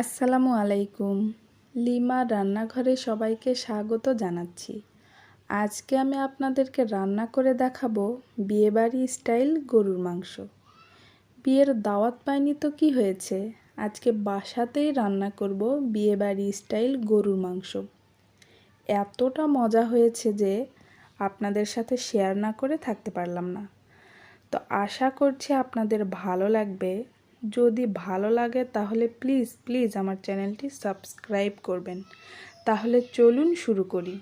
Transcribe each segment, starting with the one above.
আসসালামু আলাইকুম। লিমা রান্নাঘরে সবাইকে স্বাগত জানাচ্ছি। আজকে আমি আপনাদেরকে রান্না করে দেখাবো বিয়েবাড়ি স্টাইল গরুর মাংস। বিয়ের দাওয়াত পাইনি তো কি হয়েছে, আজকে বাসাতেই রান্না করব বিয়েবাড়ি স্টাইল গরুর মাংস। এতটা মজা হয়েছে যে আপনাদের সাথে শেয়ার না করে থাকতে পারলাম না। তো আশা করছি আপনাদের ভালো লাগবে। যদি ভালো লাগে তাহলে প্লিজ আমার চ্যানেলটি সাবস্ক্রাইব করবেন। তাহলে চলুন শুরু করি।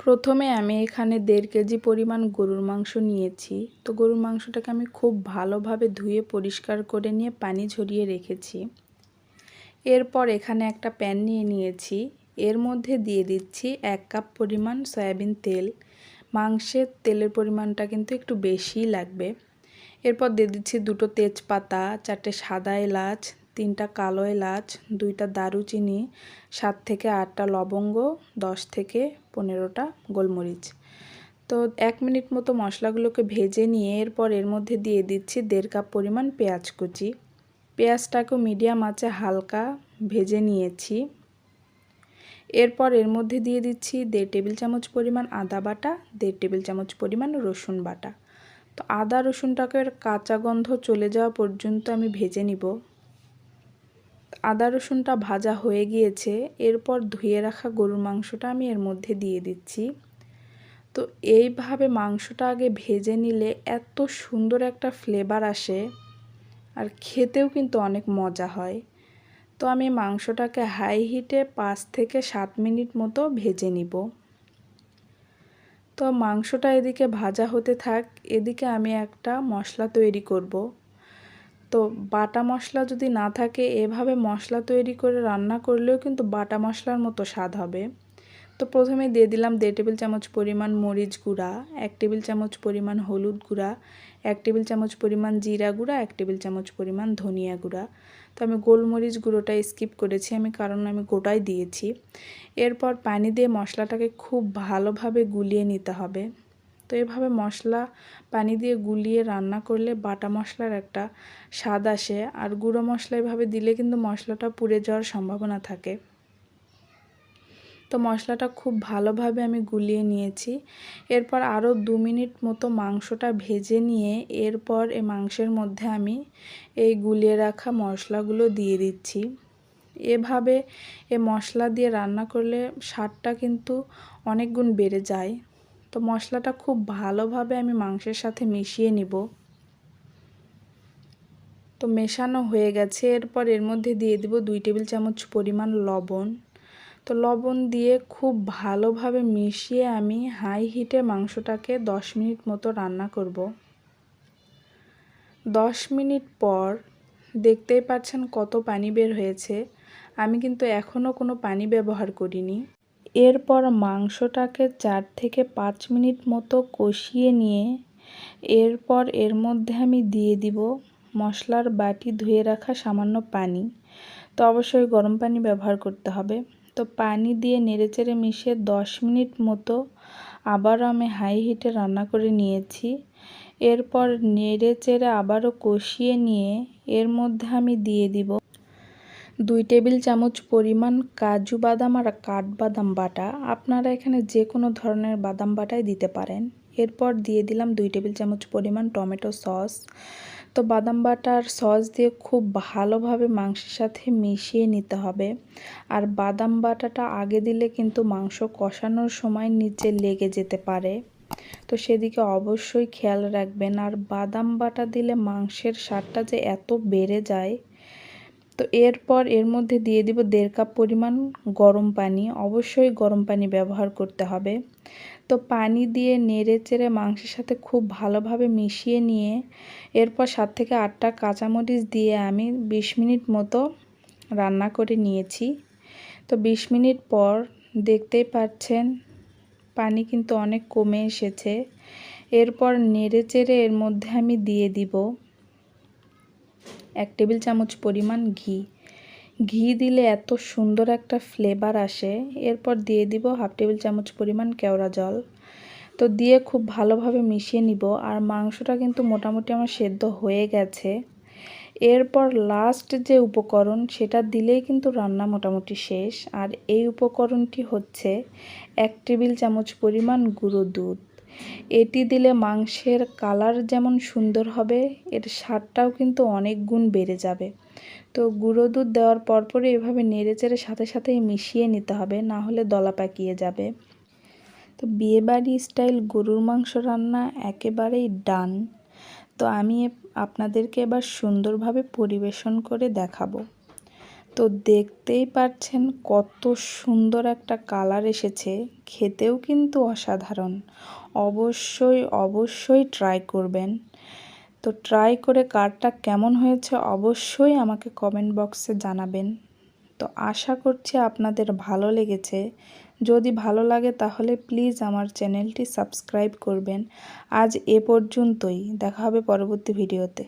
প্রথমে আমি এখানে 1.5 কেজি পরিমাণ গরুর মাংস নিয়েছি। তো গরুর মাংসটাকে আমি খুব ভালোভাবে ধুয়ে পরিষ্কার করে নিয়ে পানি ঝরিয়ে রেখেছি। এরপর এখানে একটা প্যান নিয়ে নিয়েছি। এর মধ্যে দিয়ে দিচ্ছি 1 কাপ পরিমাণ সয়াবিন তেল। মাংসের তেলের পরিমাণটা কিন্তু একটু বেশিই লাগবে। এরপর দিয়ে দিচ্ছি 2টো তেজপাতা, 4টে সাদা এলাচ, 3টা কালো এলাচ, 2টা দারুচিনি, 7 থেকে 8টা লবঙ্গ, 10 থেকে 15টা গোলমরিচ। তো 1 মিনিট মতো মশলাগুলোকে ভেজে নিয়ে এরপর এর মধ্যে দিয়ে দিচ্ছি 1.5 কাপ পরিমাণ পেঁয়াজ কুচি। পেঁয়াজটাকেও মিডিয়াম আঁচে হালকা ভেজে নিয়েছি। এরপর এর মধ্যে দিয়ে দিচ্ছি 1.5 টেবিল চামচ পরিমাণ আদা বাটা, 1.5 টেবিল চামচ পরিমাণ রসুন বাটা। তো আদা রসুনটাকে কাঁচা গন্ধ চলে যাওয়া পর্যন্ত আমি ভেজে নিব। আদা রসুনটা ভাজা হয়ে গিয়েছে। এরপর ধুয়ে রাখা গরুর মাংসটা আমি এর মধ্যে দিয়ে দিচ্ছি। তো এইভাবে মাংসটা আগে ভেজে নিলে এত সুন্দর একটা ফ্লেভার আসে, আর খেতেও কিন্তু অনেক মজা হয়। তো আমি মাংসটাকে হাই হিটে 5 থেকে 7 মিনিট মতো ভেজে নিব। তো মাংসটা এদিকে ভাজা হতে থাক, এদিকে আমি একটা মশলা তৈরি করব। তো বাটা মশলা যদি না থাকে এভাবে মশলা তৈরি করে রান্না করলেও কিন্তু বাটা মশলার মতো স্বাদ হবে। তো প্রথমে দিয়ে দিলাম 1.5 টেবিল চামচ পরিমাণ মরিচ গুঁড়া, 1 টেবিল চামচ পরিমাণ হলুদ গুঁড়া, 1 টেবিল চামচ পরিমাণ জিরা গুঁড়া, 1 টেবিল চামচ পরিমাণ ধনিয়া গুঁড়া। তো আমি গোলমরিচ গুঁড়োটা স্কিপ করেছি কারণ আমি গোটাই দিয়েছি। এরপর পানি দিয়ে মশলাটাকে খুব ভালোভাবে গুলিয়ে নিতে হবে। তো এভাবে মশলা পানি দিয়ে গুলিয়ে রান্না করলে বাটা মশলার একটা স্বাদ আসে, আর গুঁড়ো মশলা এভাবে দিলে কিন্তু মশলাটা পুড়ে যাওয়ার সম্ভাবনা থাকে। তো মশলাটা খুব ভালোভাবে আমি গুলিয়ে নিয়েছি। এরপর আরও 2 মিনিট মতো মাংসটা ভেজে নিয়ে এরপর এই মাংসের মধ্যে আমি এই গুলিয়ে রাখা মশলাগুলো দিয়ে দিচ্ছি। এভাবে এই মশলা দিয়ে রান্না করলে স্বাদটা কিন্তু অনেক গুণ বেড়ে যায়। তো মশলাটা খুব ভালোভাবে আমি মাংসের সাথে মিশিয়ে নিব। তো মেশানো হয়ে গেছে। এরপর এর মধ্যে দিয়ে দিব 2 টেবিল চামচ পরিমাণ লবণ। তো লবণ দিয়ে খুব ভালোভাবে মিশিয়ে আমি হাই হিটে মাংসটাকে 10 মিনিট মতো রান্না করব। 10 মিনিট পর দেখতেই পাচ্ছেন কত পানি বের হয়েছে। আমি কিন্তু এখনও কোনো পানি ব্যবহার করিনি। এরপর মাংসটাকে 4 থেকে 5 মিনিট মতো কষিয়ে নিয়ে এরপর এর মধ্যে আমি দিয়ে দিব মশলার বাটি ধুয়ে রাখা সামান্য পানি। তো অবশ্যই গরম পানি ব্যবহার করতে হবে। তো পানি দিয়ে নেড়েচেড়ে মিশিয়ে 10 মিনিট মতো আবারও আমি হাই হিটে রান্না করে নিয়েছি। এরপর নেড়েচেড়ে আবারও কষিয়ে নিয়ে এর মধ্যে আমি দিয়ে দিব 2 টেবিল চামচ পরিমাণ কাজু বাদাম আর কাঠবাদাম বাটা। আপনারা এখানে যে কোনো ধরনের বাদাম বাটাই দিতে পারেন। এরপর দিয়ে দিলাম 2 টেবিল চামচ পরিমাণ টমেটো সস। তো বাদাম বাটার সস দিয়ে খুব ভালোভাবে মাংসের সাথে মিশিয়ে নিতে হবে। আর বাদাম বাটাটা আগে দিলে কিন্তু মাংস কষানোর সময় নিচে লেগে যেতে পারে। তো সেদিকে অবশ্যই খেয়াল রাখবেন। আর বাদাম বাটা দিলে মাংসের স্বাদটা যে এত বেড়ে যায়। তো এরপর এর মধ্যে দিয়ে দিব 1.5 কাপ পরিমাণ গরম পানি। অবশ্যই গরম পানি ব্যবহার করতে হবে। তো পানি দিয়ে নেড়েচেড়ে মাংসের সাথে খুব ভালোভাবে মিশিয়ে নিয়ে এরপর 7 থেকে 8টা কাঁচামরিচ দিয়ে আমি 20 মিনিট মতো রান্না করে নিয়েছি। তো 20 মিনিট পর দেখতেই পাচ্ছেন পানি কিন্তু অনেক কমে এসেছে। এরপর নেড়েচেড়ে এর মধ্যে আমি দিয়ে দিব 1 টেবিল চামচ পরিমাণ ঘি। ঘি দিলে এত সুন্দর একটা ফ্লেভার আসে। এরপর দিয়ে দিব 1/2 টেবিল চামচ পরিমাণ কেওড়া জল। তো দিয়ে খুব ভালোভাবে মিশিয়ে নিব। আর মাংসটা কিন্তু মোটামুটি আমার সেদ্ধ হয়ে গেছে। এরপর লাস্ট যে উপকরণ সেটা দিলেই কিন্তু রান্না মোটামুটি শেষ। আর এই উপকরণটি হচ্ছে 1 টেবিল চামচ পরিমাণ গুঁড়ো দুধ। এটি দিলে মাংসের কালার যেমন সুন্দর হবে, এর স্বাদটাও কিন্তু অনেক গুণ বেড়ে যাবে। তো গুঁড়ো দুধ দেওয়ার পরপরই এভাবে নেড়েচেড়ে সাথে সাথেই মিশিয়ে নিতে হবে, না হলে দলা পাকিয়ে যাবে। তো বিয়েবাড়ি স্টাইল গরুর মাংস রান্না একেবারেই ডান। তো আমি আপনাদেরকে এবার সুন্দরভাবে পরিবেশন করে দেখাবো। তো দেখতেই পাচ্ছেন কত সুন্দর একটা কালার এসেছে, খেতেও কিন্তু অসাধারণ। অবশ্যই ট্রাই করবেন। তো ট্রাই করে কারটা কেমন হয়েছে অবশ্যই আমাকে কমেন্ট বক্সে জানাবেন। তো আশা করছি আপনাদের ভালো লেগেছে। যদি ভালো লাগে তাহলে প্লিজ আমার চ্যানেলটি সাবস্ক্রাইব করবেন। আজ এ পর্যন্তই, দেখা হবে পরবর্তী ভিডিওতে।